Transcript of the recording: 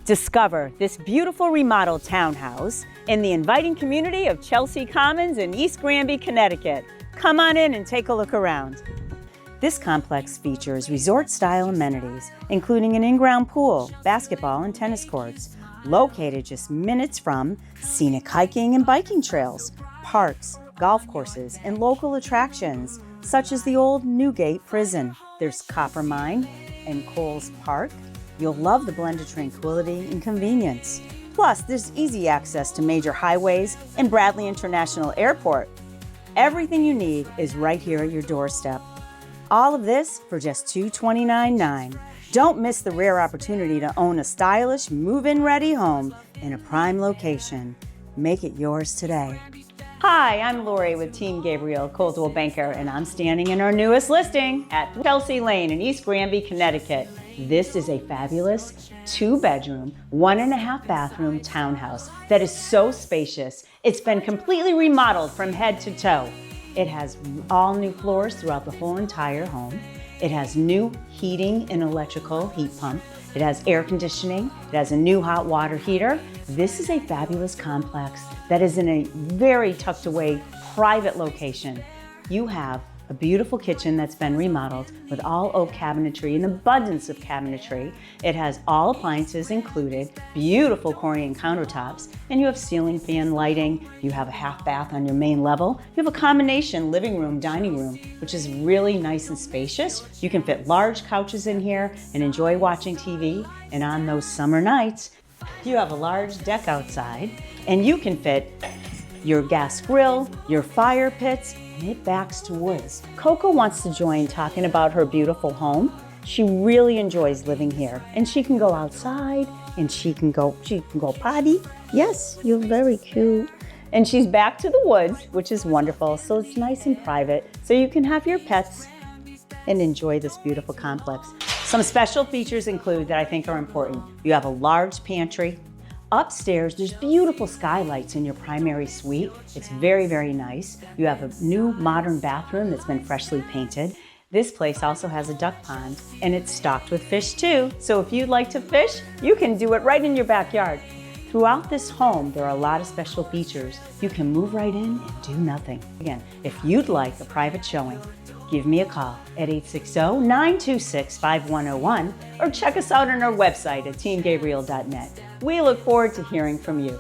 Discover this beautiful remodeled townhouse in the inviting community of Chelsea Commons in East Granby, Connecticut. Come on in and take a look around. This complex features resort-style amenities, including an in-ground pool, basketball and tennis courts, located just minutes from scenic hiking and biking trails, parks, golf courses, and local attractions, such as the old Newgate Prison. There's Copper Mine and Coles Park. You'll love the blend of tranquility and convenience. Plus, there's easy access to major highways and Bradley International Airport. Everything you need is right here at your doorstep. All of this for just $229.9. Don't miss the rare opportunity to own a stylish, move-in ready home in a prime location. Make it yours today. Hi, I'm Lori with Team Gabriel, Coldwell Banker, and I'm standing in our newest listing at Chelsea Lane in East Granby, Connecticut. This is a fabulous 2-bedroom, 1.5 bathroom townhouse that is so spacious. It's been completely remodeled from head to toe. It has all new floors throughout the whole entire home. It has new heating and electrical heat pump. It has air conditioning. It has a new hot water heater. This is a fabulous complex that is in a very tucked away private location. You have a beautiful kitchen that's been remodeled with all oak cabinetry, an abundance of cabinetry. It has all appliances included, beautiful Corian countertops, and you have ceiling fan lighting. You have a half bath on your main level. You have a combination living room, dining room, which is really nice and spacious. You can fit large couches in here and enjoy watching TV. And on those summer nights, you have a large deck outside, and you can fit your gas grill, your fire pits, and it backs to woods. Coco wants to join talking about her beautiful home. She really enjoys living here, and she can go outside and she can go potty. Yes, you're very cute. And she's back to the woods, which is wonderful. So it's nice and private, so you can have your pets and enjoy this beautiful complex. Some special features include that I think are important. You have a large pantry. Upstairs, there's beautiful skylights in your primary suite. It's very, very nice. You have a new modern bathroom that's been freshly painted. This place also has a duck pond, and it's stocked with fish too. So if you'd like to fish, you can do it right in your backyard. Throughout this home, there are a lot of special features. You can move right in and do nothing. Again, if you'd like a private showing, give me a call at 860-926-5101 or check us out on our website at teamgabriel.net. We look forward to hearing from you.